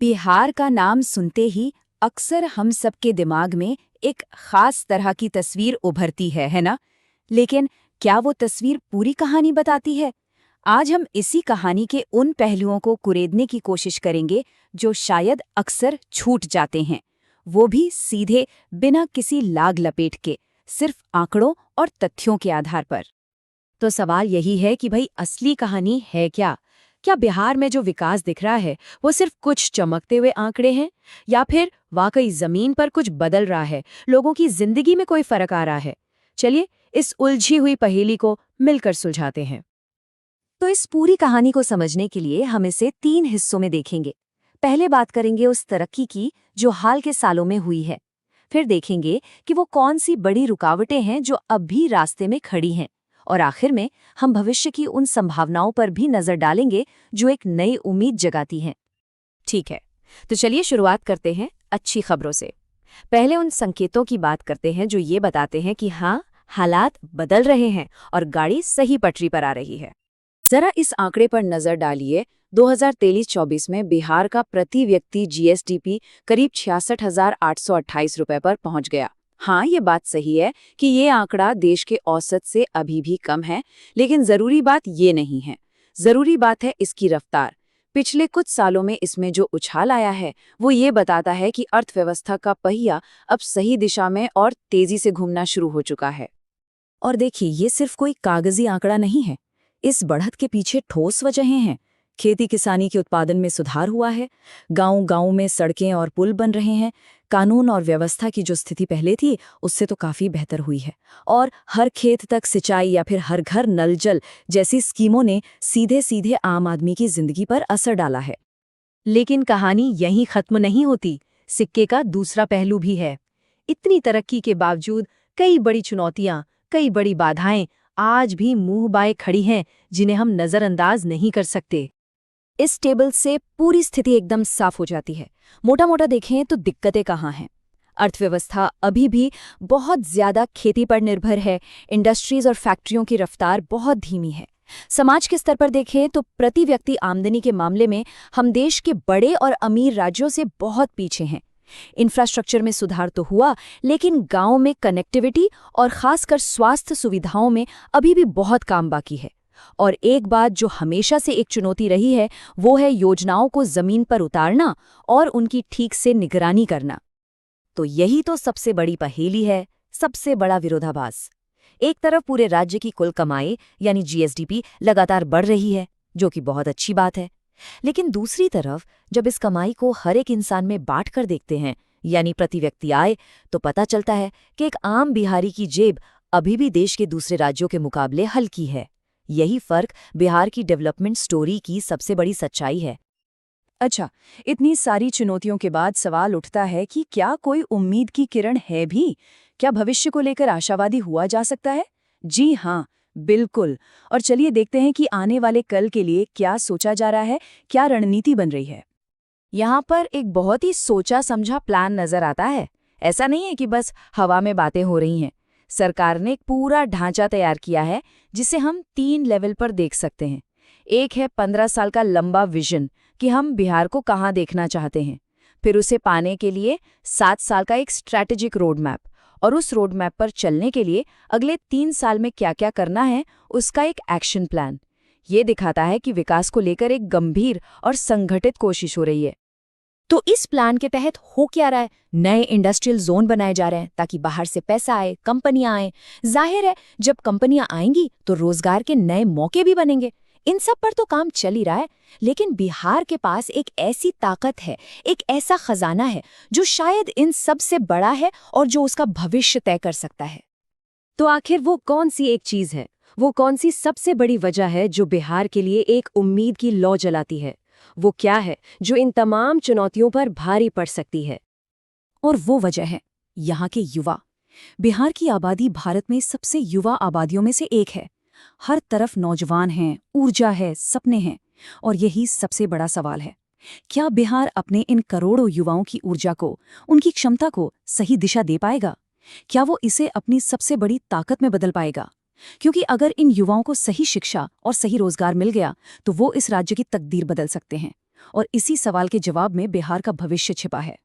बिहार का नाम सुनते ही अक्सर हम सबके दिमाग में एक खास तरह की तस्वीर उभरती है ना? लेकिन क्या वो तस्वीर पूरी कहानी बताती है? आज हम इसी कहानी के उन पहलुओं को कुरेदने की कोशिश करेंगे जो शायद अक्सर छूट जाते हैं, वो भी सीधे बिना किसी लाग लपेट के, सिर्फ आंकड़ों और तथ्यों के आधार पर। तो सवाल यही है कि भाई असली कहानी है क्या? क्या बिहार में जो विकास दिख रहा है वो सिर्फ कुछ चमकते हुए आंकड़े हैं, या फिर वाकई जमीन पर कुछ बदल रहा है, लोगों की जिंदगी में कोई फर्क आ रहा है? चलिए इस उलझी हुई पहेली को मिलकर सुलझाते हैं। तो इस पूरी कहानी को समझने के लिए हम इसे 3 हिस्सों में देखेंगे। पहले बात करेंगे उस तरक्की की जो हाल के सालों में हुई है। फिर देखेंगे कि वो कौन सी बड़ी रुकावटें हैं जो अब भी रास्ते में खड़ी हैं। और आखिर में हम भविष्य की उन संभावनाओं पर भी नजर डालेंगे जो एक नई उम्मीद जगाती हैं। ठीक है, तो चलिए शुरुआत करते हैं अच्छी खबरों से। पहले उन संकेतों की बात करते हैं जो ये बताते हैं कि हाँ, हालात बदल रहे हैं और गाड़ी सही पटरी पर आ रही है। जरा इस आंकड़े पर नजर डालिए। 2023-24 में बिहार का प्रति व्यक्ति जीएसडीपी करीब 66,828 रुपए पर पहुंच गया। हाँ, ये बात सही है कि ये आंकड़ा देश के औसत से अभी भी कम है, लेकिन जरूरी बात ये नहीं है। जरूरी बात है इसकी रफ्तार। पिछले कुछ सालों में इसमें जो उछाल आया है वो ये बताता है कि अर्थव्यवस्था का पहिया अब सही दिशा में और तेजी से घूमना शुरू हो चुका है। और देखिए, ये सिर्फ कोई कागजी आंकड़ा नहीं है। इस बढ़त के पीछे ठोस वजहें हैं। खेती किसानी के उत्पादन में सुधार हुआ है, गांव-गांव में सड़कें और पुल बन रहे हैं, कानून और व्यवस्था की जो स्थिति पहले थी उससे तो काफी बेहतर हुई है, और हर खेत तक सिंचाई या फिर हर घर नल जल जैसी स्कीमों ने सीधे सीधे आम आदमी की जिंदगी पर असर डाला है। लेकिन कहानी यहीं खत्म नहीं होती। सिक्के का दूसरा पहलू भी है। इतनी तरक्की के बावजूद कई बड़ी चुनौतियां, कई बड़ी बाधाएं आज भी मुंह बाए खड़ी हैं, जिन्हें हम नजरअंदाज नहीं कर सकते। इस टेबल से पूरी स्थिति एकदम साफ हो जाती है। मोटा मोटा देखें तो दिक्कतें कहाँ हैं। अर्थव्यवस्था अभी भी बहुत ज्यादा खेती पर निर्भर है। इंडस्ट्रीज और फैक्ट्रियों की रफ्तार बहुत धीमी है। समाज के स्तर पर देखें तो प्रति व्यक्ति आमदनी के मामले में हम देश के बड़े और अमीर राज्यों से बहुत पीछे हैं। इंफ्रास्ट्रक्चर में सुधार तो हुआ, लेकिन गांव में कनेक्टिविटी और खासकर स्वास्थ्य सुविधाओं में अभी भी बहुत काम बाकी है। और एक बात जो हमेशा से एक चुनौती रही है वो है योजनाओं को जमीन पर उतारना और उनकी ठीक से निगरानी करना। तो यही तो सबसे बड़ी पहेली है, सबसे बड़ा विरोधाभास। एक तरफ पूरे राज्य की कुल कमाई यानी जीएसडीपी लगातार बढ़ रही है, जो कि बहुत अच्छी बात है, लेकिन दूसरी तरफ जब इस कमाई को हर एक इंसान में बांट कर देखते हैं यानी प्रति व्यक्ति आय, तो पता चलता है कि एक आम बिहारी की जेब अभी भी देश के दूसरे राज्यों के मुकाबले हल्की है। यही फर्क बिहार की डेवलपमेंट स्टोरी की सबसे बड़ी सच्चाई है। अच्छा, इतनी सारी चुनौतियों के बाद सवाल उठता है कि क्या कोई उम्मीद की किरण है भी? क्या भविष्य को लेकर आशावादी हुआ जा सकता है? जी हाँ, बिल्कुल। और चलिए देखते हैं कि आने वाले कल के लिए क्या सोचा जा रहा है, क्या रणनीति बन रही है। यहाँ पर एक बहुत ही सोचा समझा प्लान नजर आता है। ऐसा नहीं है कि बस हवा में बातें हो रही हैं। सरकार ने एक पूरा ढांचा तैयार किया है जिसे हम 3 लेवल पर देख सकते हैं। एक है 15 साल का लंबा विजन कि हम बिहार को कहाँ देखना चाहते हैं। फिर उसे पाने के लिए 7 साल का एक स्ट्रैटेजिक रोड मैप, और उस रोड मैप पर चलने के लिए अगले 3 साल में क्या क्या करना है उसका एक एक्शन प्लान। ये दिखाता है कि विकास को लेकर एक गंभीर और संगठित कोशिश हो रही है। तो इस प्लान के तहत हो क्या रहा है? नए इंडस्ट्रियल जोन बनाए जा रहे हैं ताकि बाहर से पैसा आए, कंपनियां आए। जाहिर है जब कंपनियां आएंगी तो रोजगार के नए मौके भी बनेंगे। इन सब पर तो काम चल ही रहा है, लेकिन बिहार के पास एक ऐसी ताकत है, एक ऐसा खजाना है जो शायद इन सब से बड़ा है और जो उसका भविष्य तय कर सकता है। तो आखिर वो कौन सी एक चीज है, वो कौन सी सबसे बड़ी वजह है जो बिहार के लिए एक उम्मीद की लौ जलाती है? वो क्या है जो इन तमाम चुनौतियों पर भारी पड़ सकती है? और वो वजह है यहाँ के युवा। बिहार की आबादी भारत में सबसे युवा आबादियों में से एक है। हर तरफ नौजवान हैं, ऊर्जा है, सपने हैं। और यही सबसे बड़ा सवाल है, क्या बिहार अपने इन करोड़ों युवाओं की ऊर्जा को, उनकी क्षमता को सही दिशा दे पाएगा? क्या वो इसे अपनी सबसे बड़ी ताकत में बदल पाएगा? क्योंकि अगर इन युवाओं को सही शिक्षा और सही रोजगार मिल गया तो वो इस राज्य की तकदीर बदल सकते हैं। और इसी सवाल के जवाब में बिहार का भविष्य छिपा है।